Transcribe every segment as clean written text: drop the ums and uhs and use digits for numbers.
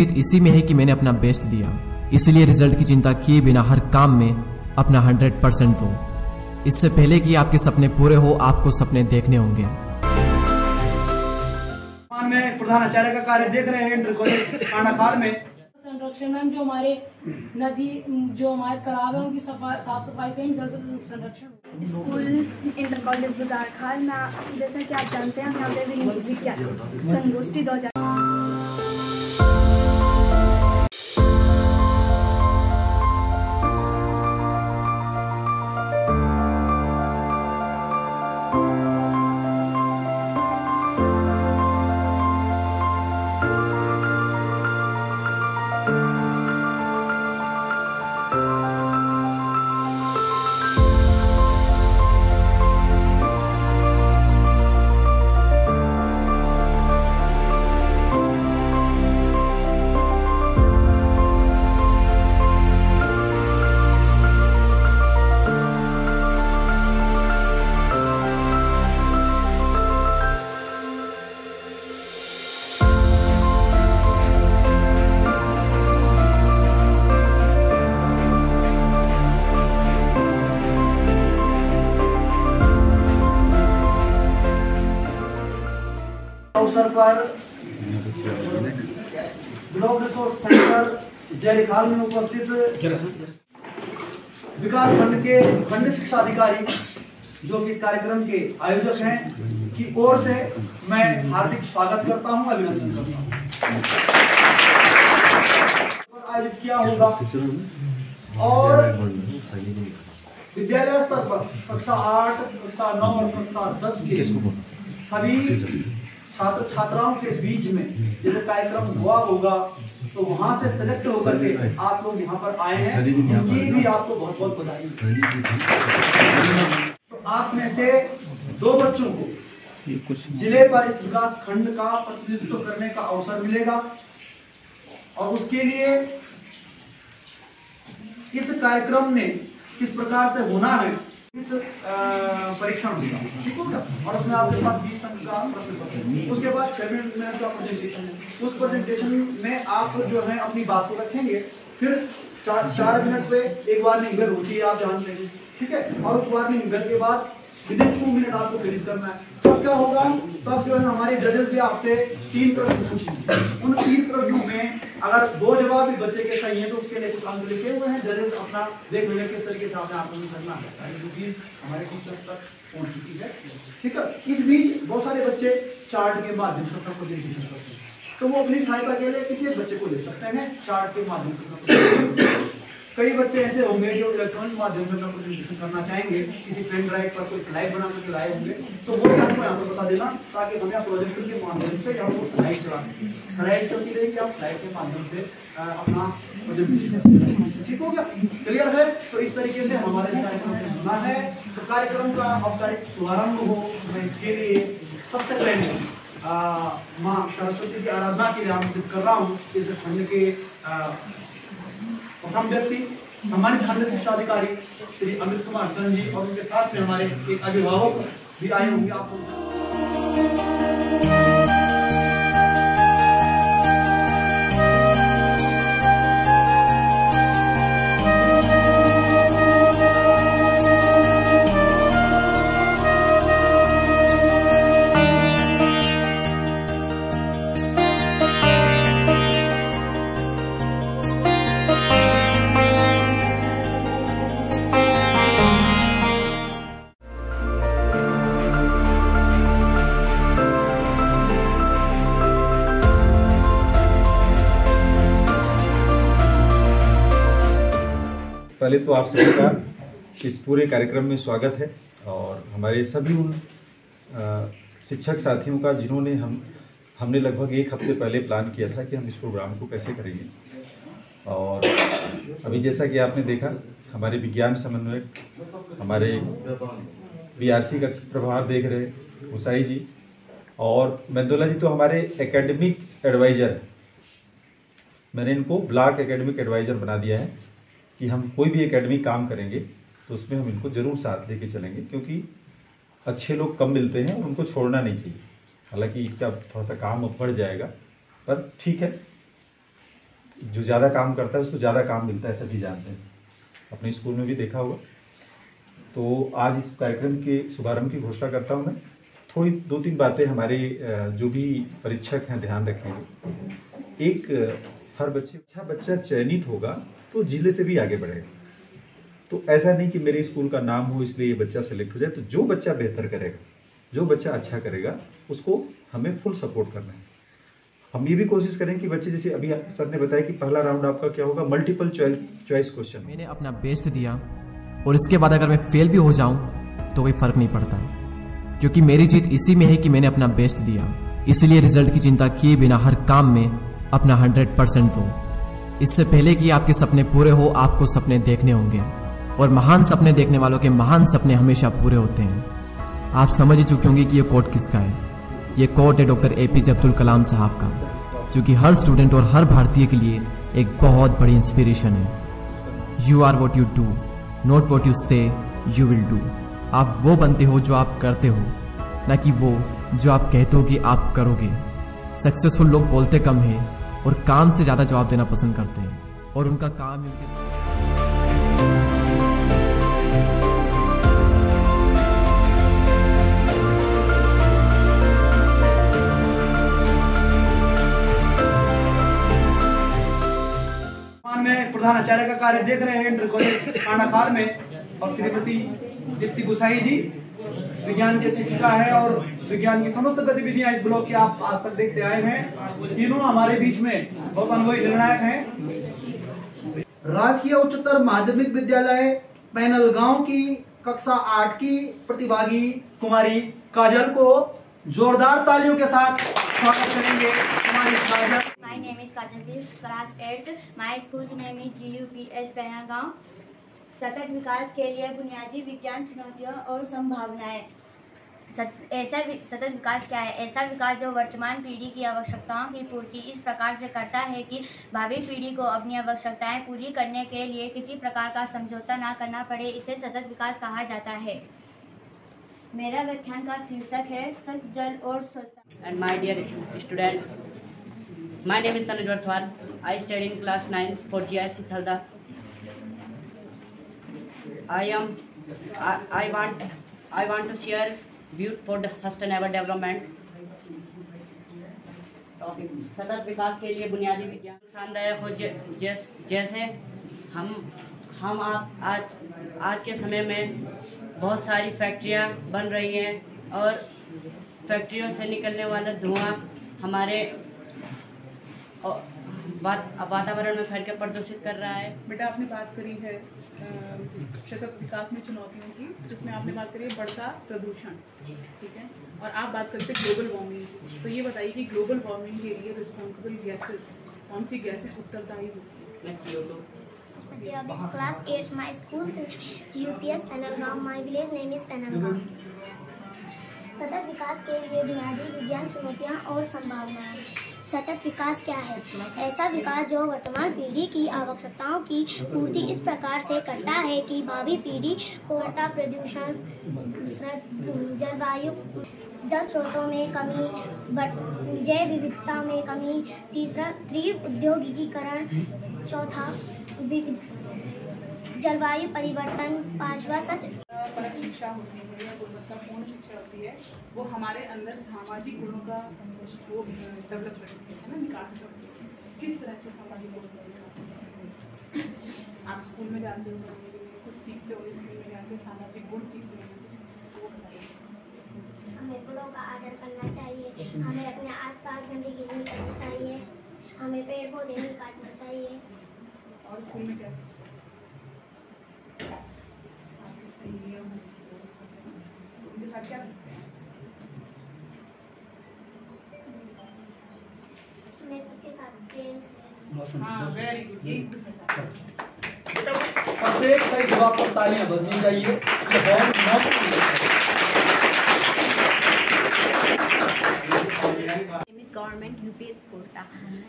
जीत इसी में है कि मैंने अपना बेस्ट दिया, इसलिए रिजल्ट की चिंता किए बिना हर काम में अपना 100% दो। इससे पहले कि आपके सपने पूरे हो, आपको सपने देखने होंगे। में प्रधानाचार्य का कार्य देख रहे हैं इंटर कॉलेज खानाखार में। संरक्षण में जो हमारे नदी, जो हमारे तालाब है, उनकी साफ सफाई से जल संरक्षण। स्कूल इंटर कॉलेज बुदारखाल में, जैसा कि आप जानते हैं, यहाँ पे विज्ञान संगोष्ठी 2000 अवसर पर ब्लॉक रिसोर्स सेंटर जयखाल में उपस्थित विकास खंड के खंड शिक्षा अधिकारी जो कि इस कार्यक्रम के आयोजक हैं की ओर से मैं हार्दिक स्वागत करता हूं, अभिनंदन करता हूं। आयोजित किया होगा और विद्यालय स्तर पर कक्षा 8, कक्षा 9 और कक्षा 10 के सभी छात्र छात्राओं के बीच में जब कार्यक्रम हुआ होगा तो वहां से सिलेक्ट होकर के आप लोग यहाँ पर आए हैं, इसकी भी आपको बहुत बहुत बधाई। तो आप में से 2 बच्चों को जिले पर इस विकास खंड का प्रतिनिधित्व करने का अवसर मिलेगा और उसके लिए इस कार्यक्रम में किस प्रकार से होना है परीक्षण होगा, ठीक हो गया। और उसमें आपके पास 20 अंक का प्रश्न पत्र है। उसके बाद 6 मिनट का प्रेजेंटेशन है। उस प्रेजेंटेशन में आप जो है अपनी बात को रखेंगे, फिर 4 मिनट पे एक वार्निंग बेल होती है, आप जानते हैं, ठीक है। और उस वार्निंग बेल के बाद विदिन 2 मिनट आपको फिनिश करना है। तब क्या होगा, तब जो है हमारे जजेस भी आपसे 3 प्रश्न पूछेंगे। उन 3 प्रश्नों में अगर 2 जवाब भी बच्चे के सही हैं तो उसके लिए कुछ अंक लिखे हुए हैं। जजेस अपना देख लेंगे किस तरीके से आपने आपको करना है। चीज हमारे टीचर्स तक पहुंच चुकी है, ठीक है। इस बीच बहुत सारे बच्चे चार्ट के माध्यम से अपना प्रेजेंटेशन करते हैं, तो वो अपनी सहायता के लिए किसी एक बच्चे को ले सकते हैं चार्ट के माध्यम से। कई बच्चे ऐसे होंगे जो इलेक्ट्रॉनिक माध्यम से प्रेजेंटेशन करना चाहेंगे, किसी पेन ड्राइव पर कोई स्लाइड बना करके लाए होंगे, तो वो आपको यहाँ पर बता देना ताकि हमें प्रोजेक्टर के माध्यम से यहाँ पर स्लाइड चला सकें। स्लाइड चलती रहेगी, आप स्लाइड के माध्यम से अपना प्रेजेंटेशन, ठीक हो गया, क्लियर है। तो इस तरीके से हमारे कार्यक्रम में सुना है। तो कार्यक्रम का औपचारिक शुभारंभ हो, मैं इसके लिए सबसे पहले माँ सरस्वती की आराधना के लिए आमंत्रित कर रहा हूँ। इस खंड के प्रथम व्यक्ति सम्मानित खंड शिक्षा अधिकारी श्री अमित कुमार चंद जी और उनके साथ में हमारे एक अभिभावक भी आए होंगे। आपको पहले तो आप सभी का इस पूरे कार्यक्रम में स्वागत है और हमारे सभी उन शिक्षक साथियों का जिन्होंने हमने लगभग 1 हफ्ते पहले प्लान किया था कि हम इस प्रोग्राम को कैसे करेंगे। और अभी जैसा कि आपने देखा, हमारे विज्ञान समन्वयक, हमारे बीआरसी का प्रभार देख रहे उसाई जी और मेंदोला जी तो हमारे एकेडमिक एडवाइज़र हैं। मैंने इनको ब्लॉक एकेडमिक एडवाइज़र बना दिया है कि हम कोई भी एकेडमिक काम करेंगे तो उसमें हम इनको ज़रूर साथ लेके चलेंगे, क्योंकि अच्छे लोग कम मिलते हैं और उनको छोड़ना नहीं चाहिए। हालांकि इसका थोड़ा सा काम बढ़ जाएगा, पर ठीक है, जो ज़्यादा काम करता है उसको ज़्यादा काम मिलता है, सभी जानते हैं, अपने स्कूल में भी देखा होगा। तो आज इस कार्यक्रम के शुभारंभ की घोषणा करता हूँ मैं। थोड़ी 2-3 बातें हमारे जो भी परीक्षक हैं ध्यान रखेंगे। एक, हर अच्छा बच्चा चयनित होगा तो जिले से भी आगे बढ़ेगा। तो ऐसा नहीं कि मेरे स्कूल का नाम हो इसलिए ये बच्चा सेलेक्ट हो जाए। तो जो बच्चा बेहतर करेगा, जो बच्चा अच्छा करेगा, उसको हमें फुल सपोर्ट करना है। हम ये भी कोशिश करें कि बच्चे, जैसे अभी सर ने बताया कि पहला राउंड आपका क्या होगा, मल्टीपल चॉइस क्वेश्चन। मैंने अपना बेस्ट दिया और इसके बाद अगर मैं फेल भी हो जाऊं तो कोई फर्क नहीं पड़ता, क्योंकि मेरी जीत इसी में है कि मैंने अपना बेस्ट दिया। इसलिए रिजल्ट की चिंता किए बिना हर काम में अपना 100% दो। इससे पहले कि आपके सपने पूरे हो, आपको सपने देखने होंगे, और महान सपने देखने वालों के महान सपने हमेशा पूरे होते हैं। आप समझ ही चुके होंगे कि ये कोट किसका है। ये कोट है डॉक्टर APJ अब्दुल कलाम साहब का, जो कि हर स्टूडेंट और हर भारतीय के लिए एक बहुत बड़ी इंस्पिरेशन है। You are what you do, not what you say you will do. आप वो बनते हो जो आप करते हो, न कि वो जो आप कहते हो कि आप करोगे। सक्सेसफुल लोग बोलते कम हैं और काम से ज्यादा जवाब देना पसंद करते हैं, और उनका काम ही उनके में प्रधान आचार्य का कार्य देख रहे हैं इंटर कॉलेज आनाखाल में। और श्रीमती दीप्ति गुसाई जी विज्ञान के शिक्षिका है और विज्ञान की समस्त गतिविधियां इस ब्लॉक की आप आज तक देखते आए हैं। तीनों हमारे बीच में बहुत अनुभवी निर्णायक हैं। राजकीय उच्चतर माध्यमिक विद्यालय पैनल गांव की कक्षा 8 की प्रतिभागी कुमारी काजल को जोरदार तालियों के साथ स्वागत करेंगे। हमारी काजल। My name is Kajandeep, class 8. My school's name is GUPH पैनलगांव। सतत विकास के लिए बुनियादी विज्ञान चुनौतियों और संभावनाएं। सतत विकास क्या है? ऐसा विकास जो वर्तमान पीढ़ी की आवश्यकताओं की पूर्ति इस प्रकार से करता है कि भावी पीढ़ी को अपनी आवश्यकताएं पूरी करने के लिए किसी प्रकार का समझौता ना करना पड़े, इसे सतत विकास कहा जाता है। मेरा व्याख्यान का शीर्षक है सच, जल और स्वच्छता। And my dear student, my name is Tanuj Varthwal. I study in class 9 for GIC Thalda. I want to share view for the sustainable development. सतत विकास के लिए बुनियादी विज्ञान नुकसानदायक हो, जैसे हम आज के समय में बहुत सारी फैक्ट्रियां बन रही हैं और फैक्ट्रियों से निकलने वाला धुआं हमारे वातावरण में फैल के प्रदूषित कर रहा है। बेटा आपने बात करी है सतत विकास में चुनौतियों की, जिसमें आपने बात करी है बढ़ता प्रदूषण, ठीक है, और आप बात करते हैं ग्लोबल वार्मिंग की। तो ये बताइए कि ग्लोबल वार्मिंग के लिए रिस्पॉन्सिबल गैसेस कौन सी गैसें उत्तरदायी होती है? CO2। Class 8, my school UPS पैनलगांव, my village name is पैनलगांव। सतत विकास के लिए बुनियादी विज्ञान चुनौतियां और संभावनाएं। सतत विकास क्या है? ऐसा विकास जो वर्तमान पीढ़ी की आवश्यकताओं की पूर्ति इस प्रकार से करता है कि भावी पीढ़ी को बढ़ता प्रदूषण, जलवायु, जल स्रोतों में कमी, जैव विविधता में कमी, तीसरा तीव्र औद्योगिकीकरण, चौथा जलवायु परिवर्तन, पांचवा सच। परक शिक्षा होती है या गुणवत्तापूर्ण शिक्षा होती है, वो हमारे अंदर सामाजिक गुणों का वो डेवलप करती है ना, विकास करती है। किस तरह से सामाजिक गुणों का विकास करती है? आप स्कूल में जाते हो, कुछ सीखते हो, स्कूल में जाके सामाजिक गुण सीखते हो, हमें बड़ों का आदर करना चाहिए, हमें अपने आसपास गंदगी नहीं करनी चाहिए, हमें पेड़ पौधे नहीं काटना चाहिए। और स्कूल में क्या आपके सही उनके साथ क्या सीखते हैं? मैं सबके साथ प्रेम से। हाँ, वेरी गुड, यही प्रत्येक सही जवाब पर तालियां बजनी चाहिए। Government UPS Kota.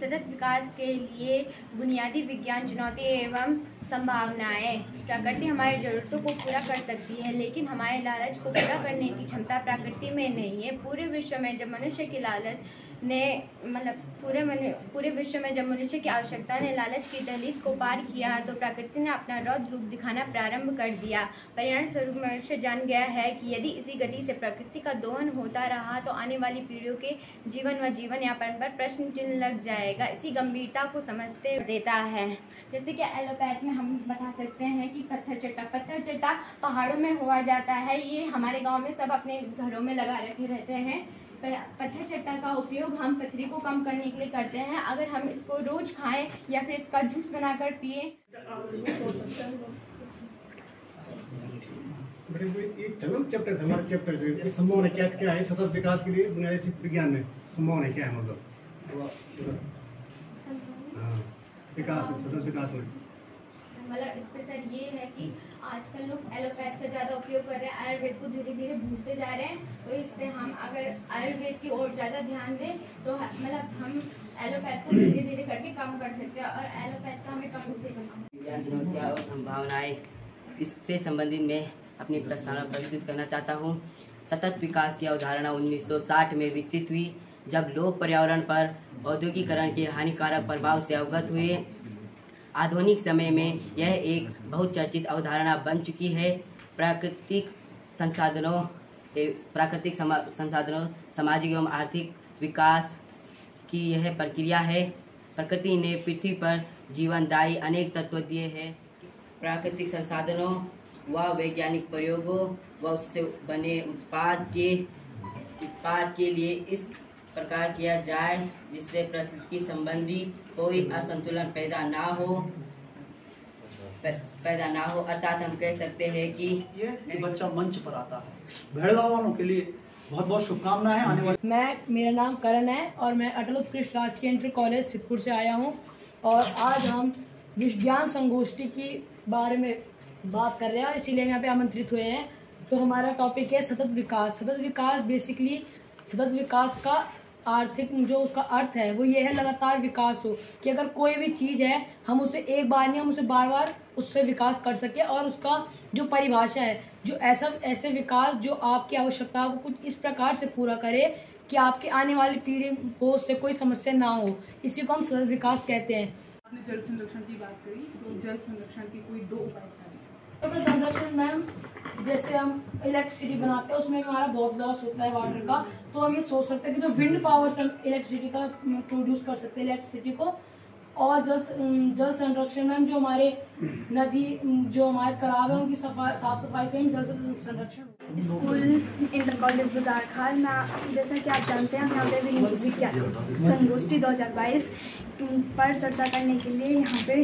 सतत विकास के लिए बुनियादी विज्ञान चुनौती एवं संभावनाएं। प्रकृति हमारी ज़रूरतों को पूरा कर सकती है, लेकिन हमारे लालच को पूरा करने की क्षमता प्रकृति में नहीं है। पूरे विश्व में जब मनुष्य की लालच ने मतलब पूरे विश्व में जब मनुष्य की आवश्यकता ने लालच की दहलीज को पार किया तो प्रकृति ने अपना रौद्र रूप दिखाना प्रारंभ कर दिया। परिणाम स्वरूप मनुष्य जान गया है कि यदि इसी गति से प्रकृति का दोहन होता रहा तो आने वाली पीढ़ियों के जीवन व जीवन यापन पर प्रश्न चिन्ह लग जाएगा। इसी गंभीरता को समझते देता है। जैसे कि एलोपैथ में हम बता सकते हैं कि पत्थर चट्टा पहाड़ों में हुआ जाता है। ये हमारे गाँव में सब अपने घरों में लगा रखे रहते हैं। पत्थर चट्टा का उपयोग हम पथरी को कम करने के लिए करते हैं। अगर हम इसको रोज खाएं या फिर इसका जूस बनाकर पिए। चैप्टर हमारा चैप्टर जो संभावना क्या है सतत विकास के लिए बुनियादी विज्ञान में संभावना क्या है विकास सतत विकास में मतलब इसमें सर ये है कि आजकल लोग एलोपैथ का ज़्यादा उपयोग कर रहे हैं, आयुर्वेद को धीरे धीरे भूलते जा रहे हैं। तो इससे हम अगर आयुर्वेद की ओर ज़्यादा ध्यान दें तो मतलब हम एलोपैथ को धीरे धीरे करके कम कर सकते हैं और एलोपैथ का हमें कम से कम चुनौतियाँ और संभावनाएं इससे संबंधित मैं अपनी प्रस्तावना प्रस्तुत करना चाहता हूँ। सतत विकास की अवधारणा 1960 में विकसित हुई जब लोग पर्यावरण पर औद्योगिकरण के हानिकारक प्रभाव से अवगत हुए। आधुनिक समय में यह एक बहुत चर्चित अवधारणा बन चुकी है। प्राकृतिक संसाधनों सामाजिक एवं आर्थिक विकास की यह प्रक्रिया है। प्रकृति ने पृथ्वी पर जीवनदायी अनेक तत्व दिए हैं। प्राकृतिक संसाधनों व वैज्ञानिक प्रयोगों व उससे बने उत्पाद के लिए इस प्रकार किया जाए जिससे प्रकृति संबंधी कोई असंतुलन पैदा ना हो। अर्थात हम कह सकते हैं कि ये बच्चा मंच पर आता है। भेड़गांव वालों के लिए बहुत बहुत शुभकामनाएं आने वाली। मेरा नाम करण है और मैं अटल उत्कृष्ट राजकीय इंटर कॉलेज सिद्धपुर से आया हूं और आज हम विज्ञान संगोष्ठी की बारे में बात कर रहे हैं और इसीलिए यहाँ पे आमंत्रित हुए हैं। तो हमारा टॉपिक है सतत विकास। सतत विकास बेसिकली सतत विकास का आर्थिक जो उसका अर्थ है वो ये है लगातार विकास हो कि अगर कोई भी चीज़ है हम उसे एक बार नहीं हम उसे बार बार उससे विकास कर सके। और उसका जो परिभाषा है जो ऐसे विकास जो आपकी आवश्यकताओं को कुछ इस प्रकार से पूरा करे कि आपकी आने वाली पीढ़ी को उससे कोई समस्या ना हो, इसी को हम सतत विकास कहते हैं। आपने जल संरक्षण की बात करी तो जल संरक्षण के कोई 2 उपाय तो मैं संरक्षण मैम जैसे हम इलेक्ट्रिसिटी बनाते हैं उसमें हमारा बहुत लॉस होता है वाटर का। तो हम ये सोच सकते हैं कि जो विंड पावर से इलेक्ट्रिसिटी का प्रोड्यूस कर सकते हैं इलेक्ट्रिसिटी को। और जल संरक्षण में जो हमारे नदी जो हमारे तालाब है उनकी साफ सफाई से हम जल संरक्षण। स्कूल इंटर कॉलेज बुदारखाल में जैसा कि आप जानते हैं यहाँ पे विज्ञान संगोष्ठी 2022 पर चर्चा करने के लिए यहाँ पे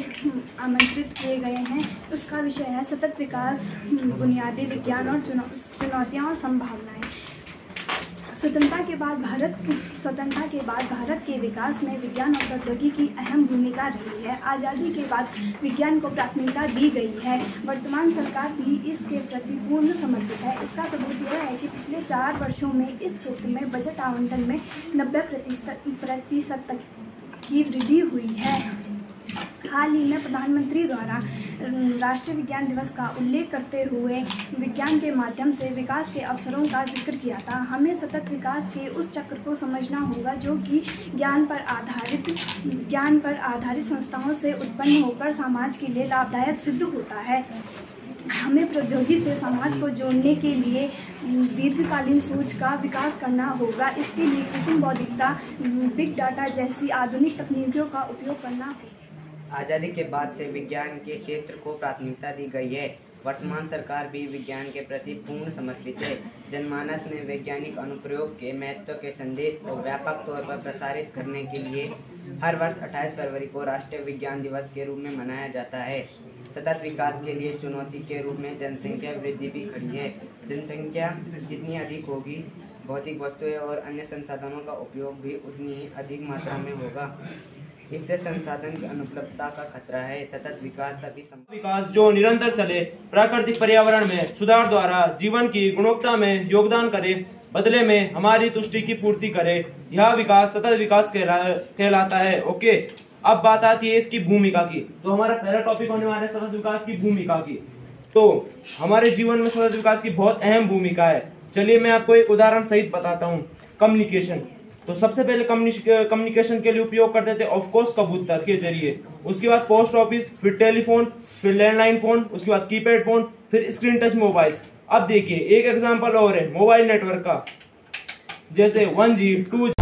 आमंत्रित किए गए हैं। उसका विषय है सतत विकास, बुनियादी विज्ञान और चुनौतियाँ और संभावनाएं। स्वतंत्रता के बाद भारत के विकास में विज्ञान और प्रौद्योगिकी की अहम भूमिका रही है। आज़ादी के बाद विज्ञान को प्राथमिकता दी गई है। वर्तमान सरकार भी इसके प्रति पूर्ण समर्पित है। इसका सबूत यह है कि पिछले 4 वर्षों में इस क्षेत्र में बजट आवंटन में 90% तक की वृद्धि हुई है। हाल ही में प्रधानमंत्री द्वारा राष्ट्रीय विज्ञान दिवस का उल्लेख करते हुए विज्ञान के माध्यम से विकास के अवसरों का जिक्र किया था। हमें सतत विकास के उस चक्र को समझना होगा जो कि ज्ञान पर आधारित संस्थाओं से उत्पन्न होकर समाज के लिए लाभदायक सिद्ध होता है। हमें प्रौद्योगिकी से समाज को जोड़ने के लिए दीर्घकालीन सोच का विकास करना होगा। इसके लिए कृत्रिम बौद्धिकता, बिग डाटा जैसी आधुनिक तकनीकों का उपयोग करना होगा। आज़ादी के बाद से विज्ञान के क्षेत्र को प्राथमिकता दी गई है। वर्तमान सरकार भी विज्ञान के प्रति पूर्ण समर्पित है। जनमानस में वैज्ञानिक अनुप्रयोग के महत्व के संदेश को व्यापक तौर पर प्रसारित करने के लिए हर वर्ष 28 फरवरी को राष्ट्रीय विज्ञान दिवस के रूप में मनाया जाता है। सतत विकास के लिए चुनौती के रूप में जनसंख्या वृद्धि भी खड़ी है। जनसंख्या जितनी अधिक होगी, भौतिक वस्तुएं और अन्य संसाधनों का उपयोग भी उतनी ही अधिक मात्रा में होगा। इससे संसाधन की अनुपलब्धता का खतरा है। सतत विकास जो निरंतर चले, प्राकृतिक पर्यावरण में सुधार द्वारा जीवन की गुणवत्ता में योगदान करे, बदले में हमारी तुष्टि की पूर्ति करे, यह विकास सतत विकास कहलाता है। ओके, अब बात आती है इसकी भूमिका की। तो हमारा पहला टॉपिक होने वाला है सतत विकास की भूमिका की। तो हमारे जीवन में सतत विकास की बहुत अहम भूमिका है। चलिए मैं आपको एक उदाहरण सहित बताता हूँ। कम्युनिकेशन। तो सबसे पहले कम्युनिकेशन के लिए उपयोग करते थे ऑफकोर्स कबूतर के जरिए, उसके बाद पोस्ट ऑफिस, फिर टेलीफोन, फिर लैंडलाइन फोन, उसके बाद कीपैड फोन, फिर स्क्रीन टच मोबाइल्स। अब देखिए एक एग्जांपल और है मोबाइल नेटवर्क का, जैसे 1G 2G